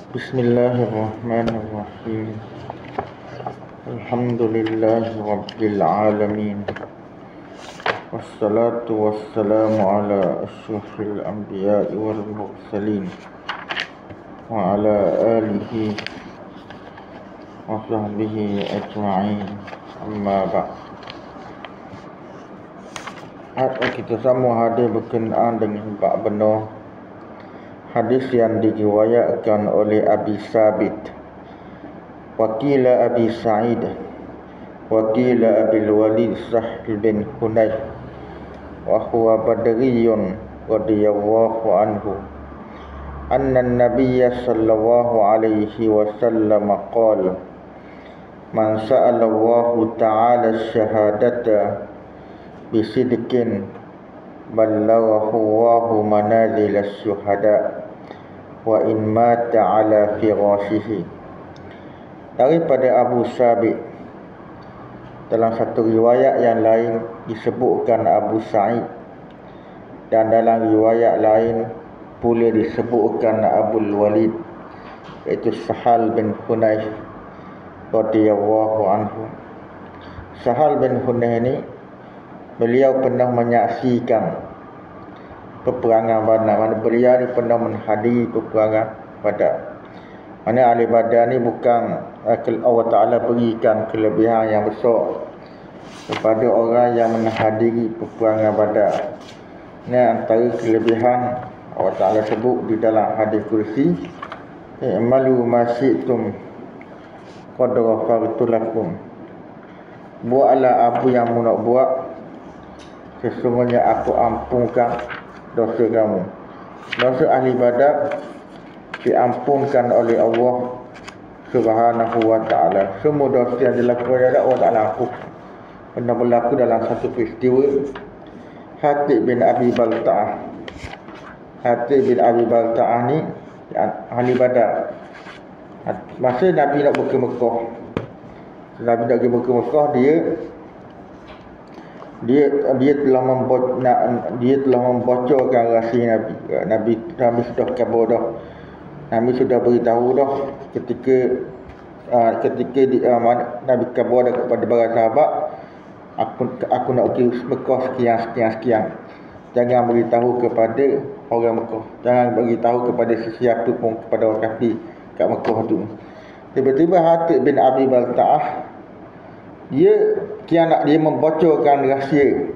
Bismillahirrahmanirrahim. Alhamdulillahi Rabbil Alamin. Wassalatu wassalamu ala asyrafil anbiya'i wal mursalin wa ala alihi wa sahbihi ajma'in. Amma ba'd. Kita sama hadir berkenaan dengan bab benar hadis yang diriwayatkan oleh Abi Sabit, Wakila Abi Sa'id, Wakila Abil Walid Sahl bin Hunayf, wa huwa badriyun radhiyallahu anhu, anna an-nabiyya sallallahu alaihi wasallam qala, man sa'ala Allahu ta'ala ash-shahadata bisidqin ballaghahu Allahu manazil asy-syuhada wa in mata ala firashihi. Daripada Abu Sabit, dalam satu riwayat yang lain disebutkan Abu Sa'id, dan dalam riwayat lain pula disebutkan Abul Walid, iaitu Sahal bin Hunayf radhiyallahu anhu. Sahal bin Hunayf ini, beliau pernah menyaksikan peperangan Badar. Mana beliau ni pernah menghadiri peperangan Badar. Mana ahli Badar ni bukan Allah Ta'ala berikan kelebihan yang besar kepada orang yang menghadiri peperangan Badar. Ini antara kelebihan Allah Ta'ala sebut di dalam hadis kursi, i'malu ma syi'tum qad ghafartu lakum. Buatlah apa yang mu nak buat, sesungguhnya aku ampunkan dosa kamu. Dosa ahli Badar diampunkan oleh Allah Subhanahu wa ta'ala. Semua dosa yang dilakukan oleh Allah Ta'ala ampun. Pernah berlaku dalam satu peristiwa, Hatib bin Abi Balta'ah. Hatib bin Abi Balta'ah ni ahli Badar. Masa Nabi nak pergi Mekah, Nabi nak pergi Mekah, dia telah membocorkan rahsia Nabi. Nabi sudah kabur dah. Nabi sudah beritahu dah ketika Nabi kabur dah kepada para sahabat, aku nak pergi Mekah sekian. Jangan beritahu kepada orang Mekah, jangan beritahu kepada sesiapa pun, kepada orang kafir kat Mekah tu. Tiba-tiba Hatib bin Abi Balta'ah dia membocorkan rahsia.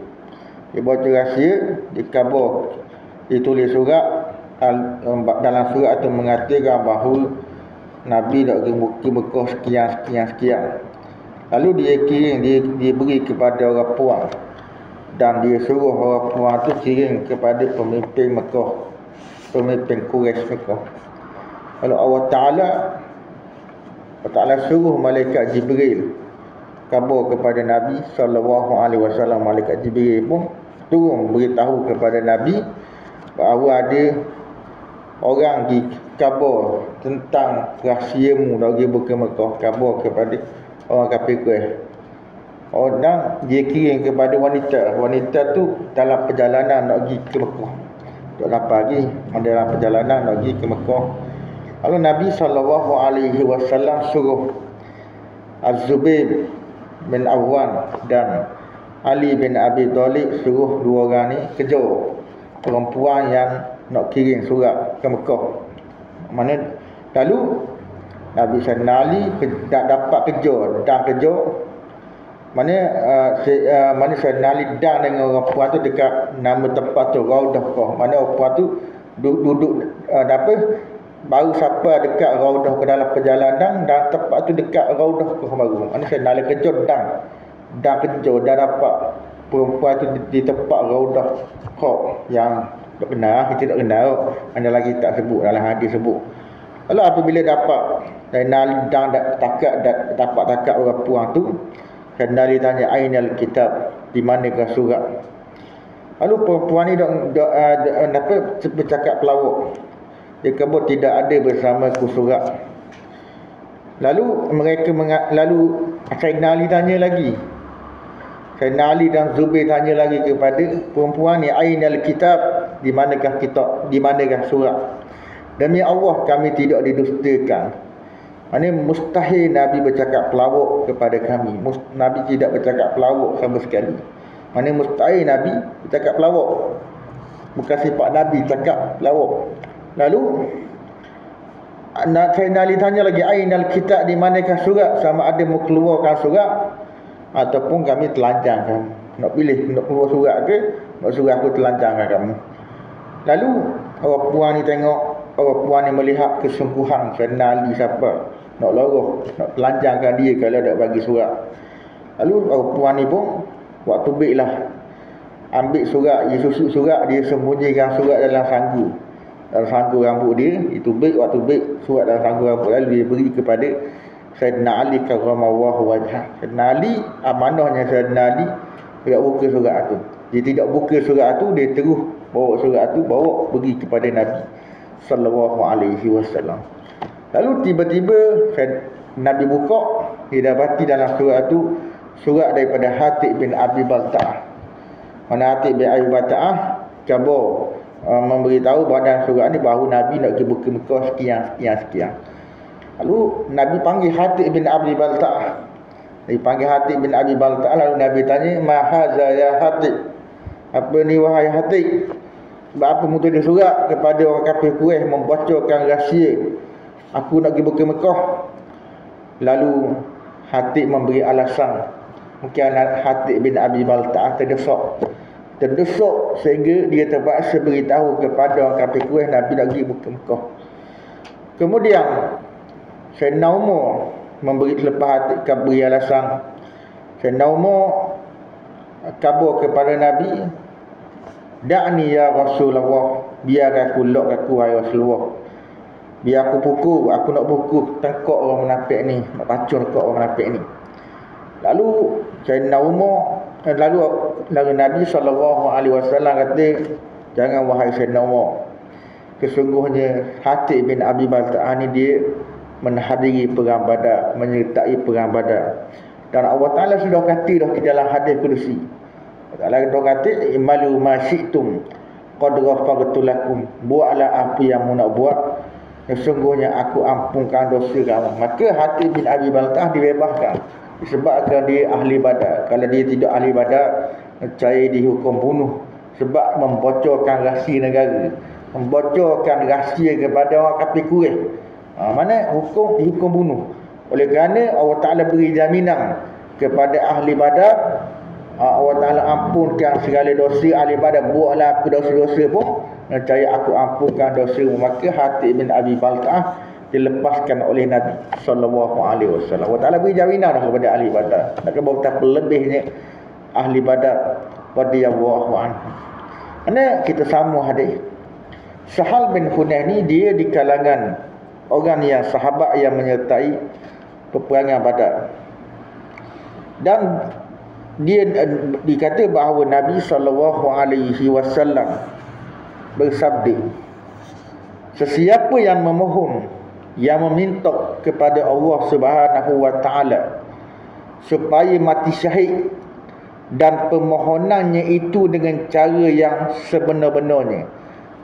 Dia bocor rahsia, dia kabur, dia tulis surat. Dalam surat itu mengatakan bahawa Nabi nak pergi Mekah sekian. Lalu dia beri kepada orang Puan, dan dia suruh orang Puan itu kirim kepada pemimpin Mekah, pemimpin Quraisy Mekah. Lalu Allah Ta'ala suruh malaikat Jibril kabar kepada Nabi SAW. Malaikat Jibril pun turun beritahu kepada Nabi bahawa ada orang di kabar tentang rahsiamu nak pergi ke Mekah. Kabar kepada orang kafir Quraisy. Dan dia kirim kepada wanita. Wanita tu dalam perjalanan nak pergi ke Mekah. Tak lapar lagi, dalam perjalanan nak pergi ke Mekah. Lalu Nabi SAW suruh Az-Zubair bin Awwan dan Ali bin Abi Thalib, suruh dua orang ni kejar perempuan yang nak kirim surat ke Mekah. Lalu Nabi Sayyidina Ali tak dapat kejar. Mana Sayyidina Ali dan dengan orang puan tu dekat nama tempat tu, Raudah. Mana orang puan tu duduk baru sampai dekat Raudah ke dalam perjalanan, dan tempat tu dekat Raudah ke baru. Mana Sayyidina Ali kejar dan dapat perempuan tu di tempat Raudah yang tak kenal, kita tak kenal, mana lagi tak sebut dalam hadis sebut. Lalu apabila dapat Sayyidina Ali dan dapat takat orang puan tu, Sayyidina Ali tanya, ainal kitab, di manakah surat? Lalu perempuan ni bercakap pelawak, dia kabur, tidak ada bersamaku surat. Lalu Sayyidina Ali tanya lagi. Sayyidina Ali dan Zubair tanya lagi kepada perempuan ni, ainal kitab, di manakah kitab, di manakah surat? Demi Allah kami tidak didustakan. Maksudnya mustahil Nabi bercakap pelawak kepada kami. Nabi tidak bercakap pelawak sama sekali. Maksudnya mustahil Nabi bercakap pelawak. Bukan sifat Nabi cakap pelawak. Lalu Sayyidina Ali tanya lagi, ainal kitab, di manakah surat? Sama ada mau keluarkan surat ataupun kami telanjangkan. Nak pilih nak keluar surat ke, nak suruh aku telanjangkan kamu. Lalu orang puan ni tengok, orang puan ni melihat kesungguhan Sayyidina Ali siapa nak loroh, nak telanjangkan dia kalau tak bagi surat. Lalu orang puan ni pun waktu baiklah ambil surat, dia susuk surat, dia sembunyikan surat dalam sanggu. Dalam sanggu rambut dia, itu baik, waktu baik surat dalam sanggu rambut, lalu dia beri kepada Sayyidina Ali karramallahu wajhah. Sayyidina Ali, amanahnya Sayyidina Ali tidak buka surat tu. Dia tidak buka surat tu, dia terus bawa surat tu, bawa pergi kepada Nabi sallallahu alaihi wasallam. Lalu tiba-tiba Nabi buka, dia dapati dalam surat tu surat daripada Hatib bin Abi Balta'ah. Mana Hatib bin Abi Balta'ah cabar memberitahu bahawa surat ni bahawa Nabi nak pergi ke Mekah sekian. Lalu Nabi panggil Hatib bin Abi Balta'ah. Dia panggil Hatib bin Abi Balta'ah, lalu Nabi tanya, "Ma hadza ya Hatib?" Apa ni wahai Hatib? Sebab apa mu tulis surat kepada orang kafir Quraisy membocorkan rahsia aku nak pergi ke Mekah? Lalu Hatib memberi alasan. Mungkin Hatib bin Abi Balta'ah terdesak sehingga dia terpaksa beritahu kepada orang kafir Quraisy Nabi nak pergi ke Mekah. Kemudian Sayyidina Umar memberi, selepas Hatib beri alasan, Sayyidina Umar kabar kepada Nabi, "Da'ni ya Rasulullah, biar aku lock aku wahai Rasulullah. Biar aku pukul, aku nak pukul tengkok orang munafik ni, nak pacun tengkok orang munafik ni." Lalu Sayyidina Umar, lalu Nabi SAW kata, "Jangan wahai Sayyidina Umar. Kesungguhnya Hatib bin Abi Balta'ah ni dia menghadiri perang Badar, menyertai perang Badar. Dan Allah Ta'ala sudah kata dah di dalam hadis Qudsi. Allah Ta'ala kata, "Imalu ma syi'tum qad ghafartu lakum." Buatlah apa yang mu nak buat, sesungguhnya aku ampunkan dosa kamu. Maka Hatib bin Abi Balta'ah dibebaskan disebabkan dia ahli Badar. Kalau dia tidak ahli Badar, percaya dihukum bunuh sebab membocorkan rahsia negara, membocorkan rahsia kepada orang kafir Quraisy. Mana dihukum bunuh. Oleh kerana Allah Ta'ala beri jaminan kepada ahli Badar, Allah Ta'ala ampunkan segala dosa ahli Badar. Buatlah apa dosa-dosa pun, percaya aku ampunkan dosamu. Maka Hatib bin Abi Balta'ah dilepaskan oleh Nabi sallallahu alaihi wasallam. Allah Ta'ala beri jaminan dah kepada ahli Badar. Tak kena betapa lebihnya ahli Badar radhiyallahu anhu. Mana kita sambung hadis. Sahal bin Hunayf ni dia di kalangan orang yang sahabat yang menyertai peperangan Badar. Dan dia dikata bahawa Nabi sallallahu alaihi wasallam bersabda, "Sesiapa yang memohon, yang meminta kepada Allah Subhanahu wa taala supaya mati syahid, dan permohonannya itu dengan cara yang sebenar-benarnya."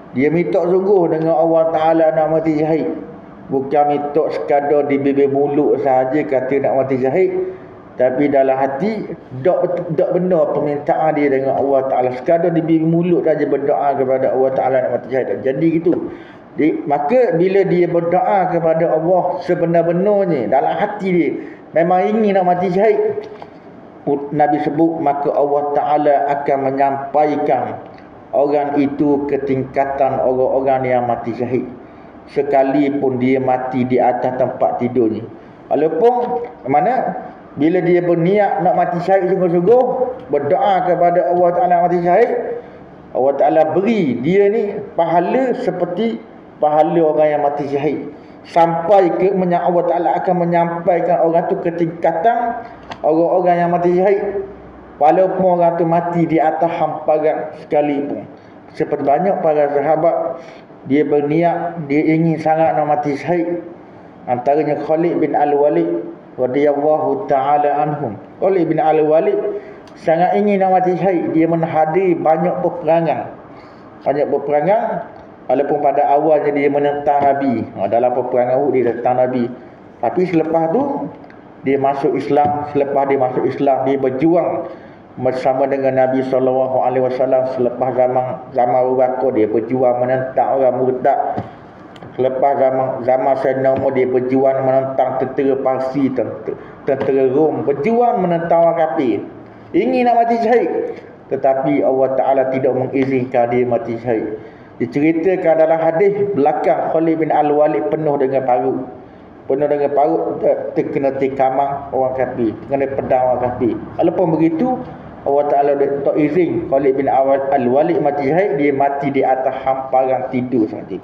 Dia minta sungguh dengan Allah Ta'ala nak mati syahid, bukan minta sekadar di bibir mulut sahaja kata nak mati syahid, tapi dalam hati tak benar permintaan dia dengan Allah Ta'ala. Sekadar di bibir mulut saja berdoa kepada Allah Ta'ala nak mati syahid. Jadi gitu. Maka bila dia berdoa kepada Allah sebenar-benarnya, dalam hati dia memang ingin nak mati syahid, Nabi sebut, maka Allah Ta'ala akan menyampaikan orang itu ke tingkatan orang-orang yang mati syahid, sekalipun dia mati di atas tempat tidurnya. Walaupun mana bila dia berniat nak mati syahid sungguh-sungguh, berdoa kepada Allah Ta'ala mati syahid, Allah Ta'ala beri dia ni pahala seperti pahala orang yang mati syahid. Sampai ke Allah Ta'ala akan menyampaikan orang tu ke tingkatan orang-orang yang mati syahid, walaupun orang tu mati di atas hamparan sekalipun. Seperti banyak para sahabat, dia berniat, dia ingin sangat nak mati syahid. Antaranya Khalid bin Al-Walid radhiyallahu ta'ala anhum. Khalid bin Al-Walid sangat ingin nak mati syahid. Dia menghadiri banyak peperangan. Walaupun pada awalnya dia menentang Nabi, dalam peperangan Uhud dia tentang Nabi, tapi selepas tu dia masuk Islam. Selepas dia masuk Islam, dia berjuang bersama dengan Nabi SAW. Selepas zaman Abu Bakar, dia berjuang menentang orang murtad. Selepas zaman Sayyidina Umar, dia berjuang menentang tentera Parsi, tentera Rom, berjuang menentang orang kafir, ingin nak mati syahid. Tetapi Allah Ta'ala tidak mengizinkan dia mati syahid. Diceritakan dalam hadis belakang, Khalid bin Al-Walid penuh dengan parut, terkena tikamang orang kafir, terkena pedang orang kafir. Walaupun begitu, Allah Ta'ala tak izin Khalid bin Al-Walid mati syahid. Dia mati di atas hamparan tidur saja.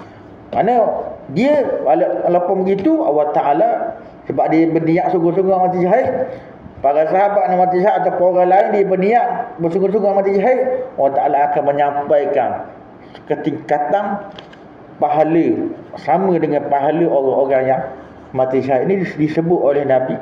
Mana dia, walaupun begitu, Allah Ta'ala, sebab dia berniat sungguh-sungguh mati syahid, para sahabat nak mati syahid ataupun orang lain dia berniat bersungguh-sungguh mati syahid, Allah Ta'ala akan menyampaikan ketingkatan pahala sama dengan pahala orang-orang yang mati syahid. Ini disebut oleh Nabi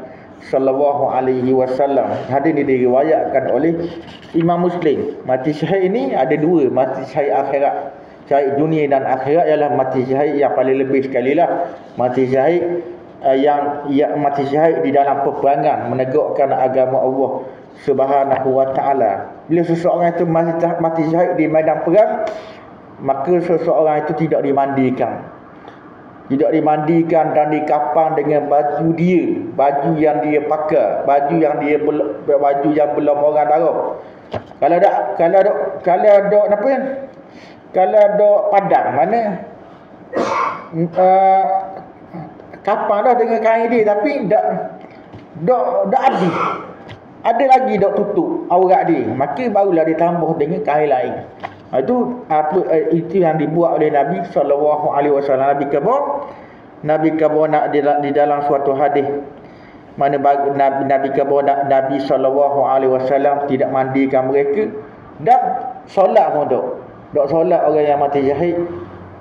sallallahu alaihi wasallam. Hadis ini diriwayatkan oleh Imam Muslim. Mati syahid ini ada dua, mati syahid akhirat. Syahid dunia dan akhirat ialah mati syahid yang paling lebih sekali lah. Mati syahid yang mati syahid di dalam peperangan menegakkan agama Allah Subhanahu wa taala. Bila seseorang itu mati syahid di medan perang, maka seseorang itu tidak dimandikan dan dikafan dengan baju dia, baju yang dia pakai, baju yang belum orang darah. Kalau ada padang, mana kapal dah dengan kain dia, tapi dak habis, ada lagi dak tutup aurat dia, maka barulah ditambah dengan kain lain. Itu yang dibuat oleh Nabi SAW. Nabi khabar nak di dalam suatu hadis, mana Nabi khabar Nabi SAW tidak mandikan mereka dan solat pun tak solat orang yang mati syahid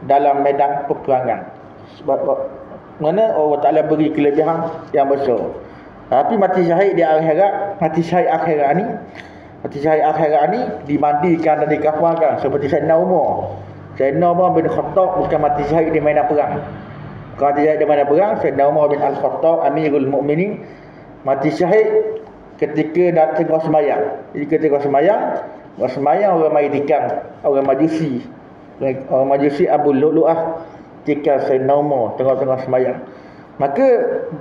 dalam medan peperangan. Sebab mana Allah Ta'ala beri kelebihan yang besar. Tapi mati syahid di akhirat, mati syahid akhirat ni dimandikan dan dikafankan seperti Sayyidina Umar. Sayyidina Umar bin Khattab bukan mati syahid di medan perang. Bukan mati syahid di medan perang. Sayyidina Umar bin Al-Khattab Amirul Mukminin mati syahid ketika tengah sembahyang. Jadi ketika sembahyang orang mai tikam, orang Majusi Abu Lu'lu'ah tikam Sayyidina Umar tengah-tengah sembahyang. Maka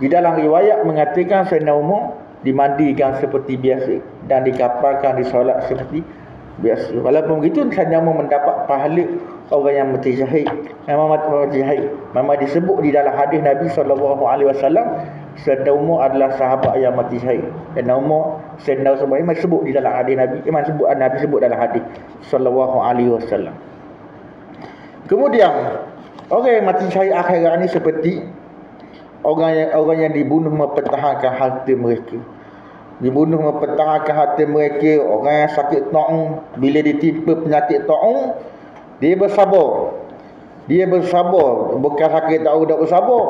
di dalam riwayat mengatakan Sayyidina Umar dimandikan seperti biasa dan dikafankan, disolat seperti biasa. Walaupun begitu, Sayyidina Umar mendapat pahala orang yang mati syahid. Memang disebut di dalam hadis Nabi SAW, Sayyidina Umar adalah sahabat yang mati syahid. Sayyidina Umar memang sebut di dalam hadis Nabi, Nabi sebut dalam hadis SAW. Kemudian orang yang mati syahid akhirat ni seperti orang yang dibunuh mempertahankan harta mereka. Orang yang sakit taun, bila ditimpa penyakit taun, dia bersabar. Bukan sakit taun tak bersabar.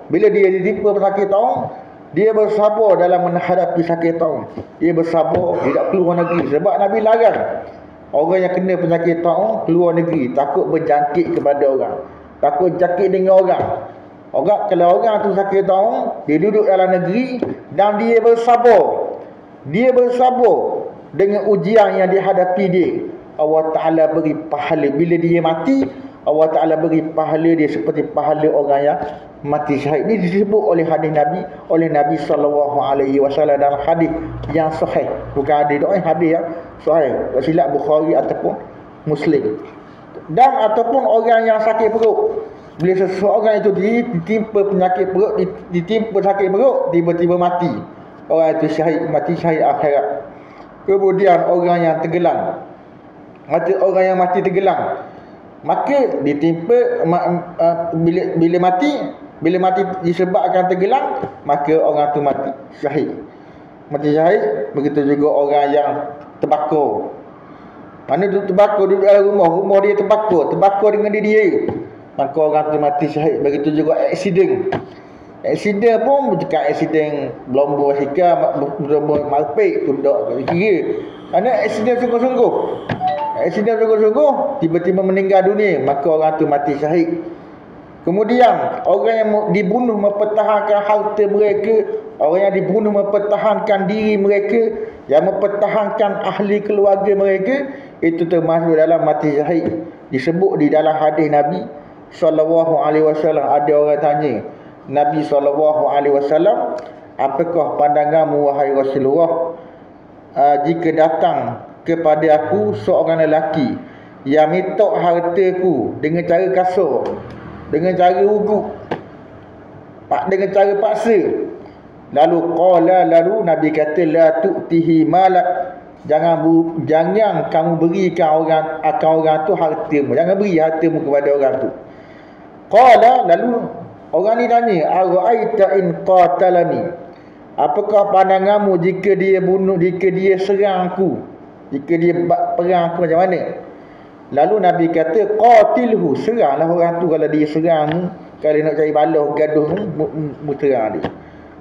Bila dia ditimpa penyakit taun, dia bersabar dalam menghadapi sakit taun. Dia bersabar, dia tak keluar negeri. Sebab Nabi larang orang yang kena penyakit taun keluar negeri, takut berjangkit kepada orang, takut jangkit dengan orang. Kalau orang tu sakit taun, dia duduk dalam negeri dan dia bersabar dengan ujian yang dihadapi dia, Allah Ta'ala beri pahala. Bila dia mati, Allah Ta'ala beri pahala dia seperti pahala orang yang mati syahid. Ini disebut oleh Nabi SAW dalam hadis yang sahih. Bukan hadis yang sahih, tak silap Bukhari ataupun Muslim. Dan ataupun orang yang sakit perut, bila seseorang itu ditimpa penyakit perut, ditimpa sakit perut, tiba-tiba mati, orang itu mati syahid akhirat. Kemudian orang yang tenggelam, orang yang mati tenggelam, maka ditimpa bila mati disebabkan tenggelam, maka orang itu mati syahid. Begitu juga orang yang terbakar. Mana duduk terbakar, duduk dalam rumah dia terbakar dengan dia, maka orang itu mati syahid. Begitu juga aksiden pun, bukan aksiden berlomba basikal, berlomba marpek tu tak kira. Kerana aksiden sungguh-sungguh, aksiden sungguh-sungguh, tiba-tiba meninggal dunia, maka orang tu mati syahid. Kemudian orang yang dibunuh mempertahankan harta mereka, orang yang dibunuh mempertahankan diri mereka, yang mempertahankan ahli keluarga mereka, itu termasuk dalam mati syahid. Disebut di dalam hadis Nabi SAW, ada orang tanya Nabi SAW, apakah pandanganmu wahai Rasulullah, jika datang kepada aku seorang lelaki yang minta hartaku dengan cara kasar, dengan cara ugut, dengan cara paksa, lalu Nabi kata la tu'tihi malak, jangan kamu berikan orang tu hartamu, jangan beri hartamu kepada orang tu. Lalu orang ni tanya, ara'aita in qatalani, apakah pandanganmu jika dia serang aku, jika dia perang aku, macam mana? Lalu Nabi kata, qatilhu, seranglah orang tu. Kalau dia serang, kalau nak cari balah gaduh, serang dia,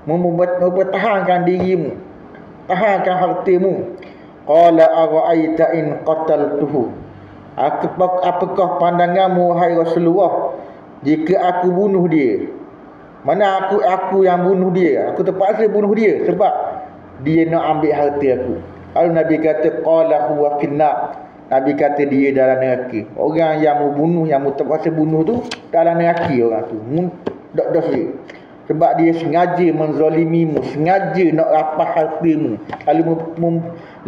mempertahankan dirimu, tahankan hartamu. Qala ara'aita in qataltuhu, apakah pandanganmu wahai Rasulullah jika aku bunuh dia? Mana aku yang bunuh dia, aku terpaksa bunuh dia sebab dia nak ambil harta aku. Lalu Nabi kata qala huwa finnar, Nabi kata dia dalam neraka. Orang yang membunuh, yang terpaksa bunuh tu dalam neraka orang tu. Dosa. Sebab dia sengaja menzalimimu, sengaja nak rapas hartamu,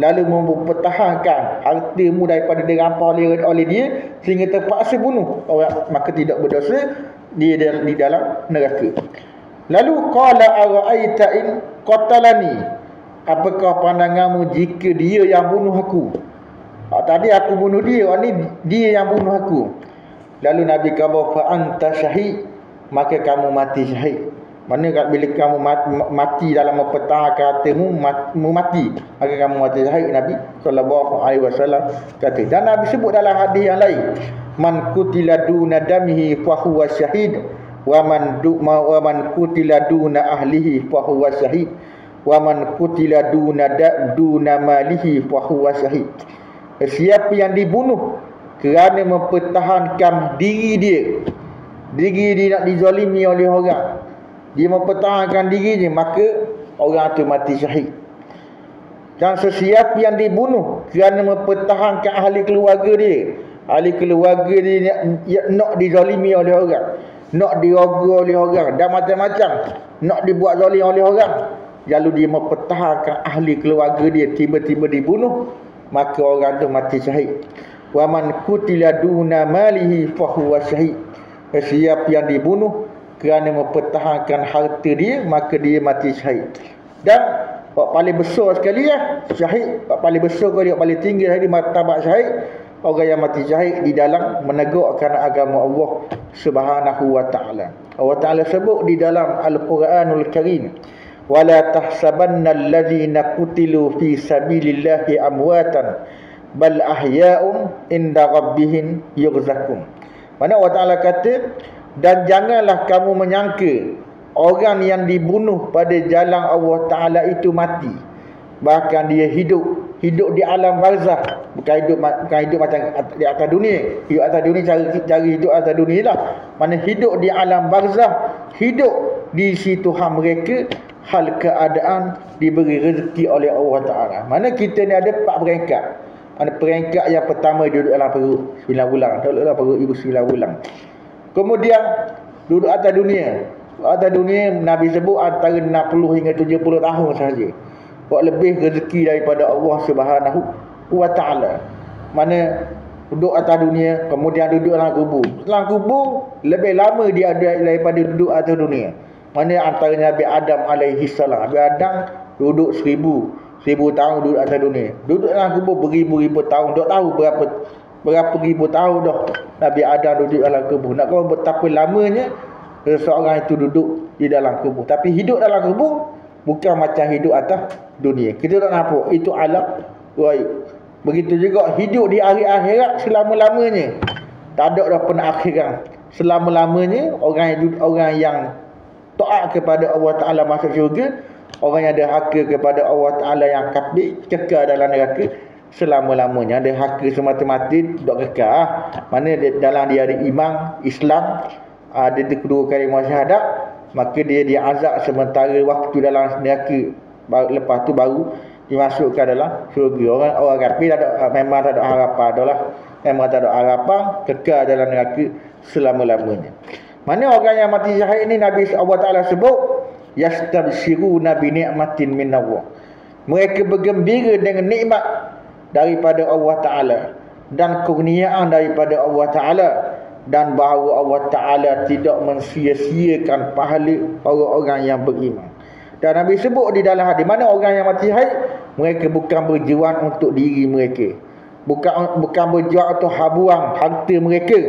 lalu mempertahankan hartamu daripada dirampas oleh dia sehingga terpaksa bunuh orang, maka tidak berdosa, dia di dalam neraka. Lalu qala ara'aita in qatalani, apakah pandanganmu jika dia yang bunuh aku? Tadi aku bunuh dia, orang ni dia yang bunuh aku. Lalu Nabi kata fa anta syahid, maka kamu mati syahid. Mana bila kamu mati dalam mempertahankan hartamu, mati, maka kamu mati syahid. Nabi SAW kata. Dan Nabi sebut dalam hadis yang lain, man qutila duna damihi fa huwa syahid, wa man qutila duna ahlihi fa huwa syahid, wa man qutila duna malihi fa huwa syahid. Siapa yang dibunuh kerana mempertahankan diri dia nak dizalimi oleh orang, dia mempertahankan dirinya, maka orang itu mati syahid. Dan sesiapa yang dibunuh kerana mempertahankan ahli keluarga dia nak dizalimi oleh orang, nak diroga oleh orang, dan macam-macam, nak dibuat zalim oleh orang, lalu dia mempertahankan ahli keluarga dia, tiba-tiba dibunuh, maka orang itu mati syahid. Wa man qutila duna malihi fa huwa syahid. Siapa yang dibunuh kerana mempertahankan harta dia, maka dia mati syahid. Dan yang paling besar sekali syahid, yang paling besar sekali, yang paling tinggi di martabat syahid, orang yang mati syahid di dalam menegakkan agama Allah Subhanahu wa taala. Allah Taala sebut di dalam Al-Quranul Karim, wala tahsabanna allazina qutilu fi sabilillahi amwatan bal ahya'un inda rabbihim yurzaqun. Mana Allah Taala kata, dan janganlah kamu menyangka orang yang dibunuh pada jalan Allah Taala itu mati, bahkan dia hidup di alam barzakh. Bukan hidup macam di atas dunia. Hidup atas dunia, cara hidup atas dunia lah. Mana hidup di alam barzakh, hidup di situ Tuhan mereka, hal keadaan diberi rezeki oleh Allah Ta'ala. Mana kita ni ada 4 peringkat. Mana peringkat yang pertama duduk dalam perut 9 bulan, duduk dalam perut ibu 9 bulan. Kemudian duduk atas dunia. Atas dunia Nabi sebut antara 60 hingga 70 tahun sahaja. Buat lebih rezeki daripada Allah Subhanahu wa taala. Mana duduk atas dunia, kemudian duduk dalam kubur. Dalam kubur lebih lama dia ada daripada duduk atas dunia. Mana antara Nabi Adam alaihi salam. Nabi Adam duduk 1000 tahun duduk atas dunia. Duduk dalam kubur beribu-ribu tahun. Tak tahu berapa ribu tahun dah Nabi Adam duduk dalam kubur. Nak tahu betapa lamanya seseorang itu duduk di dalam kubur. Tapi hidup dalam kubur bukan macam hidup atas dunia. Kita tak nampak itu alam ghaib. Begitu juga hidup di akhirat selama-lamanya. Tak ada dah penakhiran. Selama-lamanya orang yang taat kepada Allah Ta'ala masuk syurga. Orang yang ada haka kepada Allah Ta'ala yang kafir kekal dalam neraka. selama-lamanya. Dia haka semata-mata dok kekal. Mana dalam dia ada iman Islam, ada kedua kalimah syahadat, maka dia azab sementara waktu dalam neraka, lepas tu baru dimasukkan dalam syurga. Orang kafir memang tak ada harapan dah lah. Memang tak ada harapan, kekal dalam neraka selama-lamanya. Mana orang yang mati syahid ni, Nabi Allah Ta'ala sebut yastabshiruna bi ni'matin min Allah. Mereka bergembira dengan nikmat daripada Allah Ta'ala dan kurniaan daripada Allah Ta'ala, dan bahawa Allah Ta'ala tidak mensia-siakan pahala orang-orang yang beriman. Dan Nabi sebut di dalam hadis, mana orang yang mati syahid, mereka bukan berjuang untuk diri mereka, bukan berjuang untuk habuang harta mereka,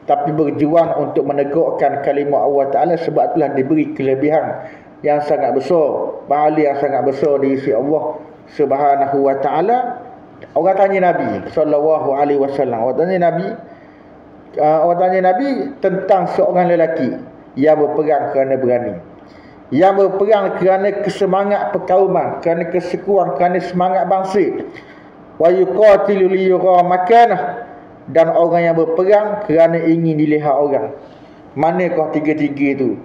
tapi berjuang untuk menegakkan kalimah Allah Ta'ala, sebab telah diberi kelebihan yang sangat besar, pahala yang sangat besar di sisi Allah Subhanahu wa Ta'ala. Orang tanya Nabi sallallahu alaihi wasallam, orang tanya Nabi tentang seorang lelaki yang berperang kerana berani, yang berperang kerana kesemangat perkauman, kerana kesekuan, kerana semangat bangsa. Wa yuqatilu liyura makanah, dan orang yang berperang kerana ingin dilihat orang. Manakah tiga-tiga itu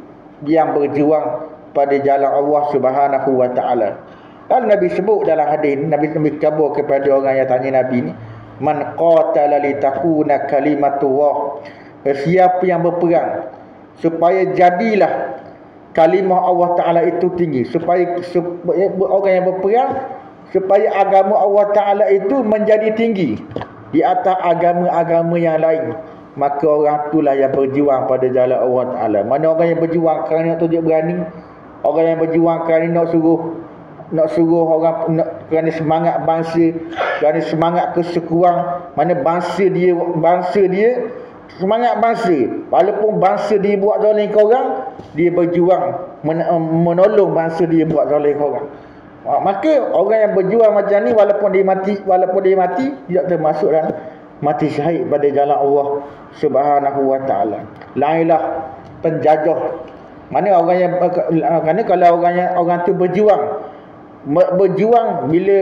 yang berjuang pada jalan Allah Subhanahu wa Ta'ala? Dan Nabi sebut dalam hadis, Nabi kabar kepada orang yang tanya Nabi ni, man qatala litakuna kalimatullah, siapa yang berperang supaya jadilah kalimah Allah Ta'ala itu tinggi, supaya orang yang berperang supaya agama Allah Ta'ala itu menjadi tinggi di atas agama-agama yang lain, maka orang itulah yang berjuang pada jalan Allah Ta'ala. Mana orang yang berjuang kerana nak tunjuk berani, orang yang berjuang kerana nak suruh orang, kerana semangat bangsa, kerana semangat kesekuan. Mana bangsa dia semangat bangsa, walaupun bangsa dia buat zalim ke orang, dia berjuang menolong bangsa dia buat zalim ke orang. Maka orang yang berjuang macam ni, walaupun dia mati tidak termasuk dalam mati syahid pada jalan Allah Subhanahu wa Ta'ala. Lainlah penjajah. Mana orang yang, kerana kalau orang tu berjuang bila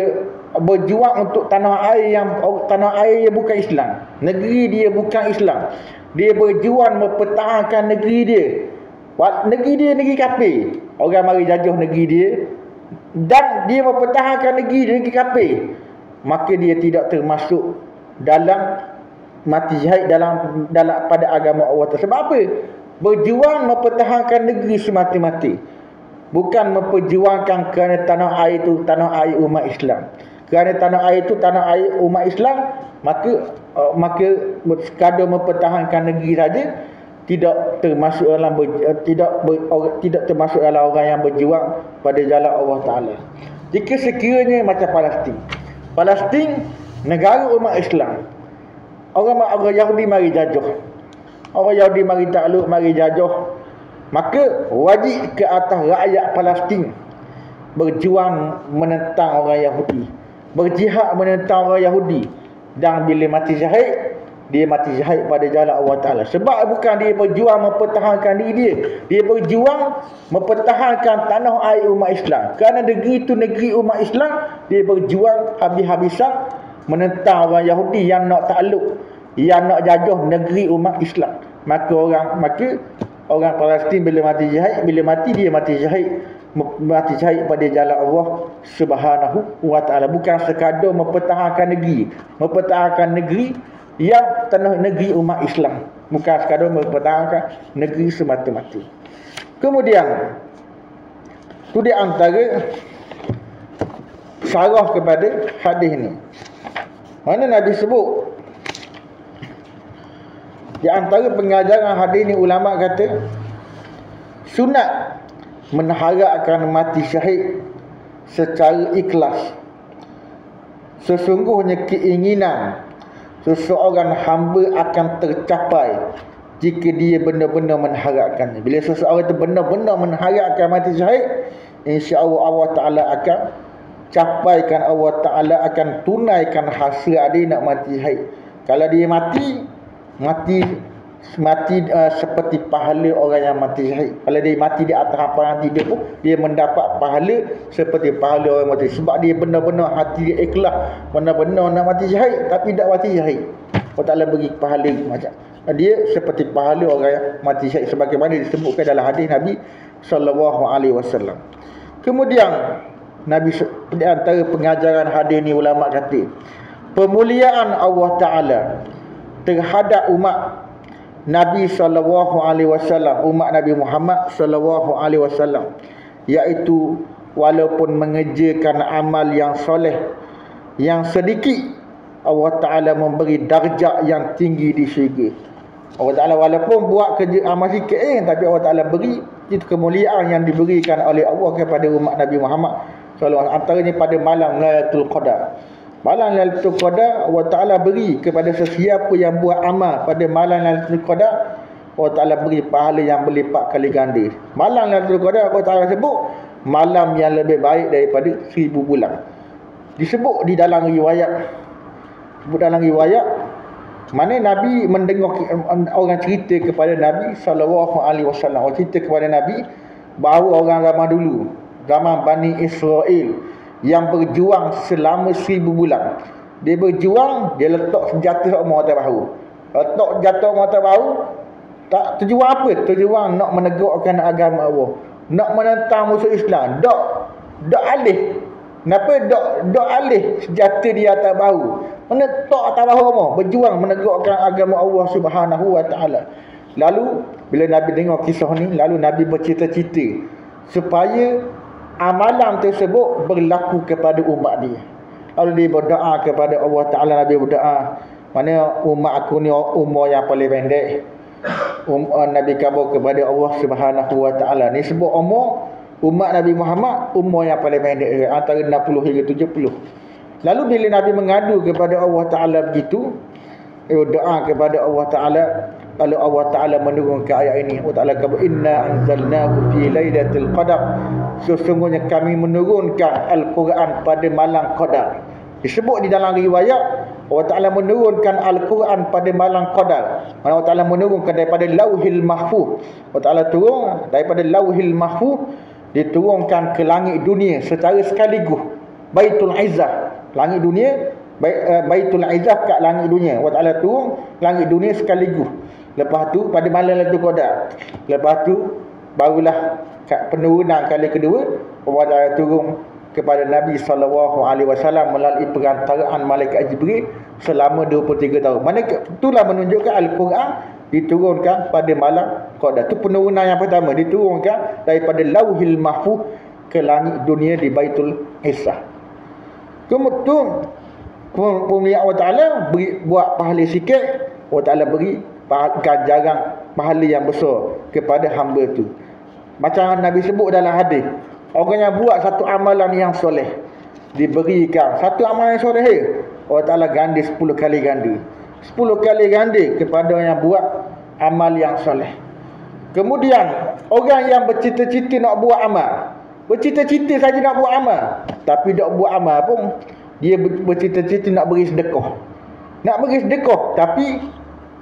berjuang untuk tanah air yang bukan Islam, negeri dia bukan Islam, dia berjuang mempertahankan negeri dia. Negeri kafir, orang mari jajah negeri dia, dan dia mempertahankan negeri kafir, maka dia tidak termasuk dalam mati syahid dalam pada agama Allah. Sebab apa? Berjuang mempertahankan negeri semata-mata, bukan memperjuangkan kerana tanah air itu tanah air umat Islam. Kerana tanah air itu tanah air umat Islam, maka sekadar mempertahankan negeri saja tidak termasuk dalam orang yang berjuang pada jalan Allah Ta'ala. Jika sekiranya macam Palestin negara umat Islam, orang Yahudi mari jajah, orang Yahudi mari takluk, mari jajah, maka wajib ke atas rakyat Palestin berjuang menentang orang Yahudi, berjihad menentang orang Yahudi. Dan bila mati syahid, dia mati syahid pada jalan Allah Ta'ala. Sebab bukan dia berjuang mempertahankan diri dia berjuang mempertahankan tanah air umat Islam. Kerana negeri itu negeri umat Islam, dia berjuang habis-habisan menentang orang Yahudi yang nak takluk, yang nak jajah negeri umat Islam. Maka orang Palestin bila mati dia mati syahid pada jalan Allah Subhanahu wa Ta'ala. Bukan sekadar mempertahankan negeri yang tanah negeri umat Islam, bukan sekadar mempertahankan negeri semata-mata. Kemudian itu di antara syarah kepada hadis ni, mana Nabi sebut di antara pengajaran hadis ni, ulama kata sunat mengharapkan mati syahid secara ikhlas. Sesungguhnya keinginan seseorang hamba akan tercapai jika dia benar-benar mengharapkannya. Bila seseorang itu benar-benar mengharapkan mati syahid, insya-Allah Allah Ta'ala akan capaikan, Allah Ta'ala akan tunaikan hasil dia nak mati syahid. Kalau dia mati mati seperti pahala orang yang mati syahid. Kalau dia mati di atas hamparan tidur pun, dia mendapat pahala seperti pahala orang mati. Sebab dia benar-benar hati dia ikhlas, benar-benar nak mati syahid, tapi tak mati syahid. Allah Ta'ala beri pahala macam dia seperti pahala orang yang mati syahid, sebagaimana disebutkan dalam hadis Nabi SAW. Kemudian Nabi, di antara pengajaran hadis ni, ulama kata pemuliaan Allah Ta'ala terhadap umat Nabi SAW, umat Nabi Muhammad SAW, iaitu walaupun mengerjakan amal yang soleh yang sedikit, Allah Ta'ala memberi darjat yang tinggi di syurga. Allah Ta'ala walaupun buat kerja amal sikit tapi Allah Ta'ala beri itu kemuliaan yang diberikan oleh Allah kepada umat Nabi Muhammad SAW. Antaranya pada malam Lailatul Qadar. Malam Lailatul Qadar Allah Ta'ala beri kepada sesiapa yang buat amal pada malam Lailatul Qadar, Allah Ta'ala beri pahala yang berlipat kali ganda. Malam Lailatul Qadar Allah Ta'ala sebut malam yang lebih baik daripada 1000 bulan. Disebut di dalam riwayat, mana Nabi mendengar orang cerita kepada Nabi SAW. Orang cerita kepada Nabi bahawa orang zaman dulu, zaman Bani Israel, yang berjuang selama 1000 bulan. Dia berjuang, dia letak senjata semua atas bahu. Letak senjata semua atas bahu, tak terjuang apa? Terjuang nak menegakkan agama Allah, nak menentang musuh Islam. Dak alih. Kenapa dak alih senjata di atas bahu? Menetap atas bahu semua, berjuang menegakkan agama Allah Subhanahu wa Ta'ala. Lalu bila Nabi dengar kisah ni, lalu Nabi bercita-cita supaya amalan tersebut berlaku kepada umat dia. Lalu dia berdoa kepada Allah Ta'ala. Nabi berdoa, mana umat aku ni umur yang paling pendek. Nabi kabur kepada Allah Subhanahu wa Ta'ala. Ni sebut umur umat Nabi Muhammad umur yang paling pendek, antara 60 hingga 70. Lalu bila Nabi mengadu kepada Allah Ta'ala begitu, doa kepada Allah Ta'ala, lalu Allah Ta'ala menurunkan ayat ini. Allah Ta'ala kata, inna anzalnahu fi lailatul qadar, sesungguhnya kami menurunkan Al-Quran pada malam Qadar. Disebut di dalam riwayat Allah Ta'ala menurunkan Al-Quran pada malam Qadar. Allah Ta'ala menurunkan daripada Lauhil Mahfuz. Allah Ta'ala turun daripada Lauhil Mahfuz, diturunkan ke langit dunia secara sekaligus. Baitul Izzah, langit dunia, Baitul Izzah kat langit dunia. Allah Ta'ala turun langit dunia sekaligus. Lepas tu pada malam Lailatul Qadar. Lepas tu barulah penurunan kali kedua, Allah Ta'ala turun kepada Nabi SAW melalui perantaraan malaikat Jibril selama 23 tahun. Mana itulah menunjukkan Al-Quran diturunkan pada malam Qadar. Itu penurunan yang pertama, diturunkan daripada Lauhil Mahfuz ke langit dunia di Baitul Izzah. Kemudian pemuliaan Allah Ta'ala buat pahala sikit, Allah Ta'ala beri ganjaran pahala yang besar kepada hamba tu. Macam Nabi sebut dalam hadis, orang yang buat satu amalan yang soleh diberikan satu amalan yang soleh, Allah Ta'ala ganda 10 kali ganda. 10 kali ganda kepada orang yang buat amal yang soleh. Kemudian orang yang bercita-cita nak buat amal, bercita-cita saja nak buat amal, tapi tak buat amal pun, dia bercita-cita nak beri sedekah. Nak beri sedekah, tapi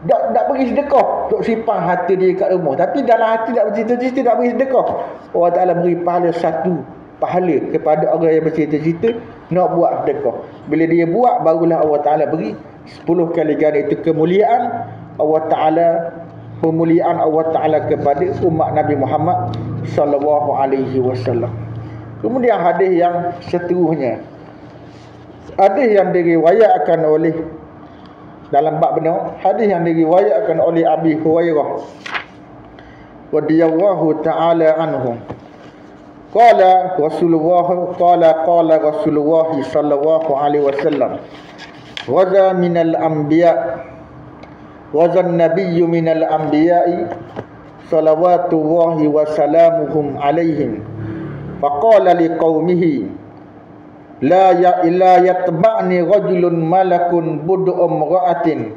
tak beri sedekah untuk simpan hati dia kat rumah, tapi dalam hati tak bercita-cita nak beri sedekah. Allah Ta'ala beri pahala satu pahala kepada orang yang bercita-cita nak buat sedekah. Bila dia buat, barulah Allah Ta'ala beri 10 kali ganda. Itu kemuliaan Allah Ta'ala, pemuliaan Allah Ta'ala kepada umat Nabi Muhammad SAW. Kemudian hadis yang seterusnya, hadis yang diriwayatkan oleh dalam bab benar, hadis yang diriwayatkan oleh Abi Hurairah radhiyallahu ta'ala anhu, qala Rasulullah sallallahu alaihi wasallam, waza minal anbiya, waza an-nabiyyu minal anbiya'i salawatullahi wa salamuhum alaihim, faqala liqaumihi la yatba'ni rajulun malakun bud'u imra'atin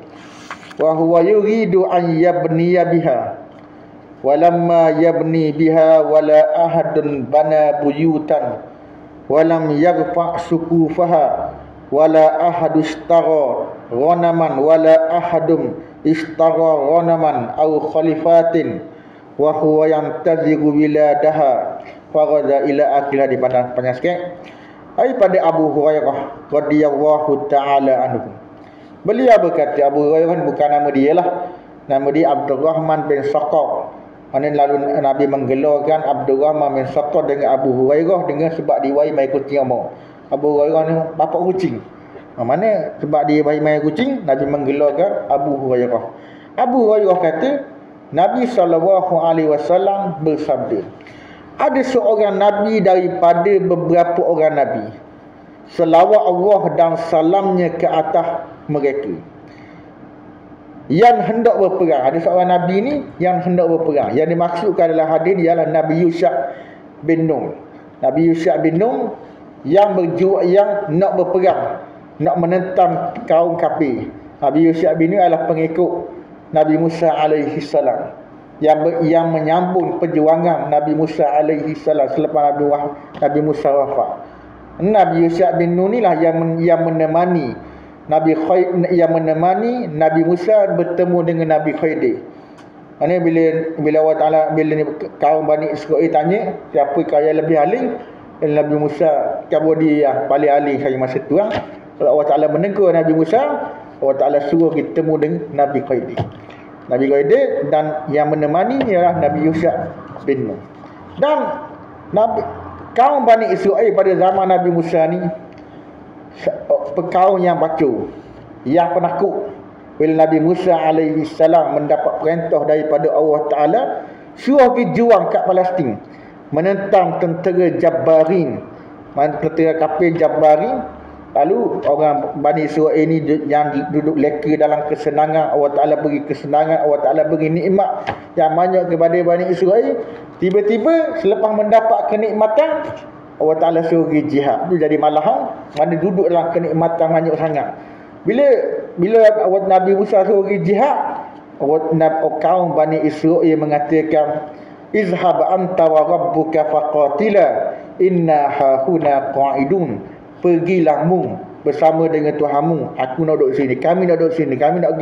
wa huwa yuridu an yabniya biha, walamma yabni biha wala ahadun bana buyutan walam yarfa' sukufaha wala ahadu ishtara ghanaman wala ahadum ishtara ghanaman aw khalifatin wa huwa yantazigu wiladaha farada ila akhirah. Di panjang sikit. Daripada Abu Hurairah radhiyallahu taala anhu, beliau berkata, Abu Hurairah bukan nama dia lah, nama dia Abdurrahman bin Sakhar. Mana lalu Nabi menggelarkan Abdurrahman bin Sakhar dengan Abu Hurairah dengan sebab dia mai kucing amau. Abu Hurairah ni bapak kucing. Mana sebab dia mai kucing, Nabi menggelarkan Abu Hurairah. Abu Hurairah kata, Nabi SAW bersabda, ada seorang Nabi daripada beberapa orang Nabi, selawat Allah dan salamnya ke atas mereka, yang hendak berperang. Ada seorang Nabi ni yang hendak berperang. Yang dimaksudkan dalam hadis ialah Nabi Yusha bin Nun. Nabi Yusha bin Nun yang nak berperang, nak menentang kaum kafir. Nabi Yusha bin Nun adalah pengikut Nabi Musa alaihi salam, yang menyambung perjuangan Nabi Musa alaihi salam selepas Nabi Musa wafat. Nabi Yusha bin Nun inilah yang menemani Nabi Musa bertemu dengan Nabi Khidir. Ini bila Allah Taala, bila kaum Bani Israel tanya siapa yang lebih alim, dan Nabi Musa kata dia yang paling alim saya masa tu. Kalau Allah Taala menegur Nabi Musa, Allah Taala suruh kita bertemu dengan Nabi Khidir. Nabi Khidir, dan yang menemani ialah Nabi Yusha bin Nun. Dan kaum Bani Israel pada zaman Nabi Musa ni kaum yang bacur, yang penakut. Bila Nabi Musa alaihi salam mendapat perintah daripada Allah Taala suruh pergi juang kat Palestin menentang tentera Jabbarin, tentera kafir Jabbarin. Lalu orang Bani Israel ini yang duduk leka dalam kesenangan, Allah Ta'ala beri kesenangan, Allah Ta'ala beri nikmat yang banyak kepada Bani Israel. Tiba-tiba selepas mendapat kenikmatan, Allah Ta'ala suruh pergi jihad. Itu jadi malahan, mana duduk dalam kenikmatan banyak sangat. Bila Nabi Musa suruh pergi jihad, kaum Bani Israel mengatakan, izhab anta wa rabbuka faqatila inna hahuna qa'idun. Pergilah mu bersama dengan Tuhanmu, aku nak duduk sini, kami nak duduk sini, kami nak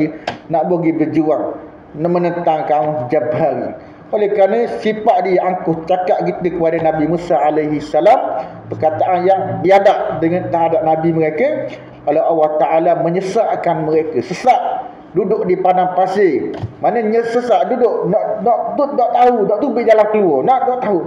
pergi berjuang menentang kaum Jabbari. Oleh kerana sifat dia angkuh cakap kita kepada Nabi Musa alaihi salam, perkataan yang biadab dengan terhadap Nabi mereka, kalau Allah Ta'ala menyesatkan mereka, sesat duduk di padang pasir. Mana sesat duduk nak tahu, nak tubik jalan keluar, nak tahu,